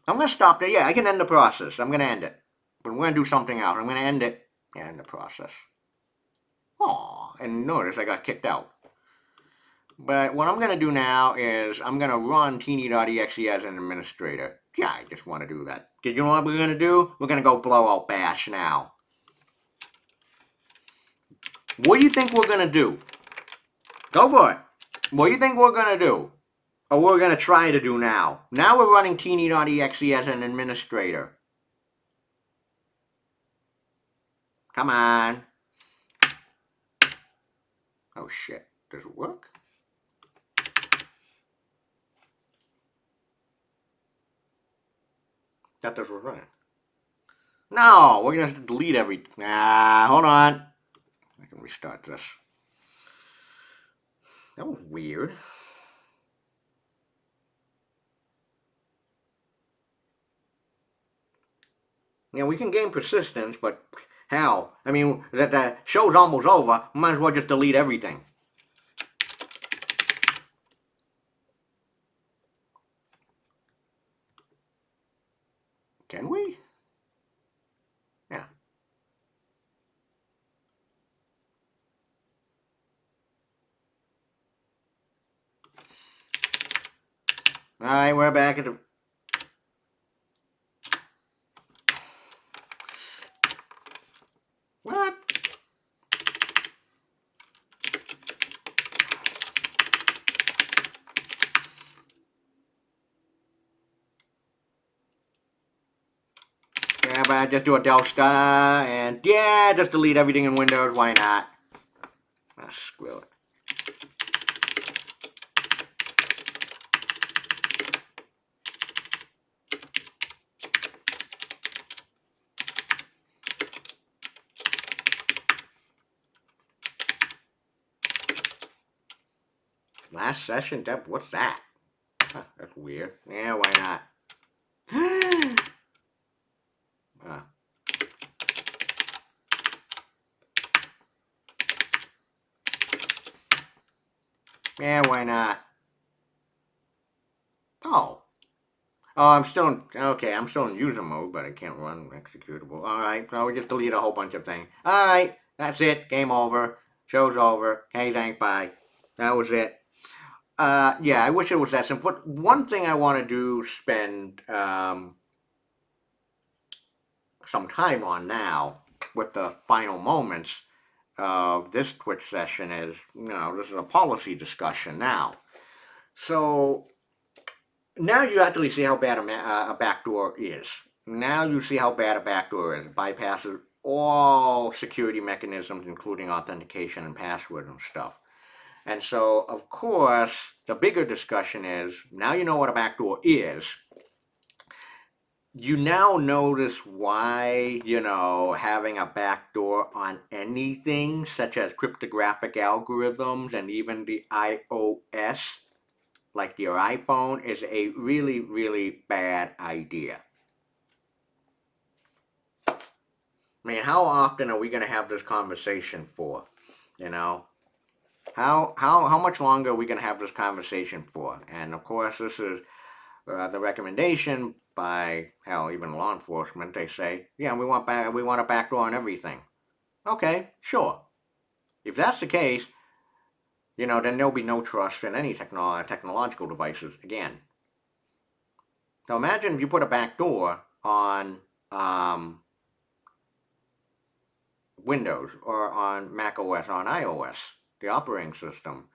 I'm gonna stop there. Yeah, I can end the process. I'm gonna end it. But we're gonna do something else. I'm gonna end it. Yeah, end the process. Oh, and notice I got kicked out. But what I'm gonna do now is I'm gonna run teeny.exe as an administrator. Yeah, I just want to do that. You know what we're gonna do? We're gonna go blow out bash now. What do you think we're gonna do? Go for it. What do you think we're gonna do? Or we're gonna try to do now? Now we're running teeny.exe as an administrator. Come on. Oh shit. Does it work? That does work right. No, we're gonna have to delete everything. Hold on. I can restart this. That was weird. Yeah, we can gain persistence, but hell, I mean, the show's almost over. Might as well just delete everything. Can we? Yeah. Alright, we're back at the... What? Yeah, but just do a del star and yeah, just delete everything in Windows. Why not? Screw it. Last session, what's that? Huh, that's weird. Yeah, why not? Yeah, why not? Oh. Oh, I'm still in, okay, I'm still in user mode, but I can't run executable. Alright, so we just delete a whole bunch of things. Alright, that's it. Game over. Show's over. Hey, thanks, bye. That was it. Yeah, I wish it was that simple. But one thing I want to do, spend some time on now with the final moments of this Twitch session is, this is a policy discussion now. So now you actually see how bad a backdoor is. Now you see how bad a backdoor is. It bypasses all security mechanisms, including authentication and password and stuff. And so, of course, the bigger discussion is, now you know what a backdoor is, you now notice why, having a backdoor on anything, such as cryptographic algorithms and even the iOS, like your iPhone, is a really, really bad idea. I mean, how often are we going to have this conversation for? How much longer are we going to have this conversation for? And of course, this is the recommendation by, hell, even law enforcement. They say, yeah, we want a backdoor on everything. Okay, sure. If that's the case, then there'll be no trust in any technological devices again. So imagine if you put a backdoor on Windows or on Mac OS, on iOS, the operating system.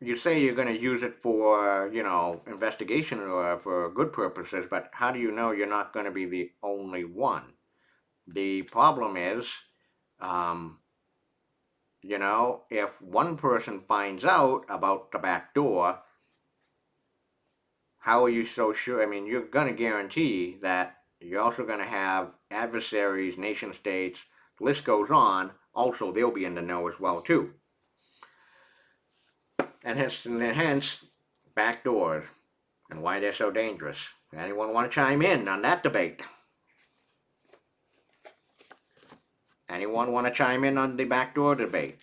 You say you're going to use it for, investigation or for good purposes, but how do you know you're not going to be the only one? The problem is, if one person finds out about the back door, how are you so sure? I mean, you're going to guarantee that, you're also going to have adversaries, nation states, the list goes on. Also, they'll be in the know as well, too. And hence backdoors and why they're so dangerous. Anyone want to chime in on that debate? Anyone want to chime in on the backdoor debate?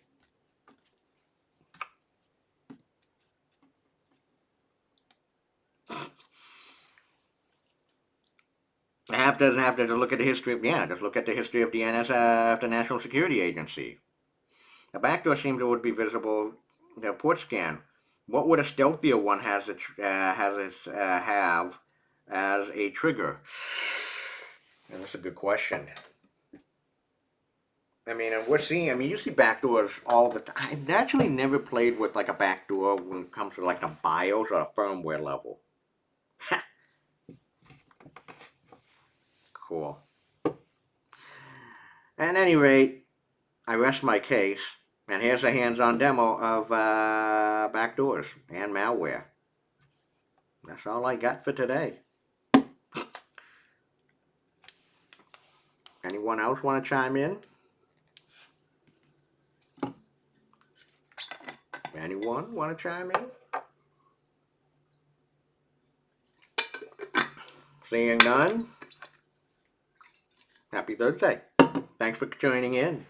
Doesn't have to look at the history of, just look at the history of the NSA, the National Security Agency. A backdoor seems to would be visible the port scan. What would a stealthier one have as a trigger? And that's a good question. I mean, and we're seeing, I mean, you see backdoors all the time. I've actually never played with like a backdoor when it comes to like a BIOS or a firmware level. Cool. At any rate, I rest my case, and here's a hands-on demo of backdoors and malware. That's all I got for today. Anyone else want to chime in? Anyone want to chime in? Seeing none? Happy Thursday. Thanks for joining in.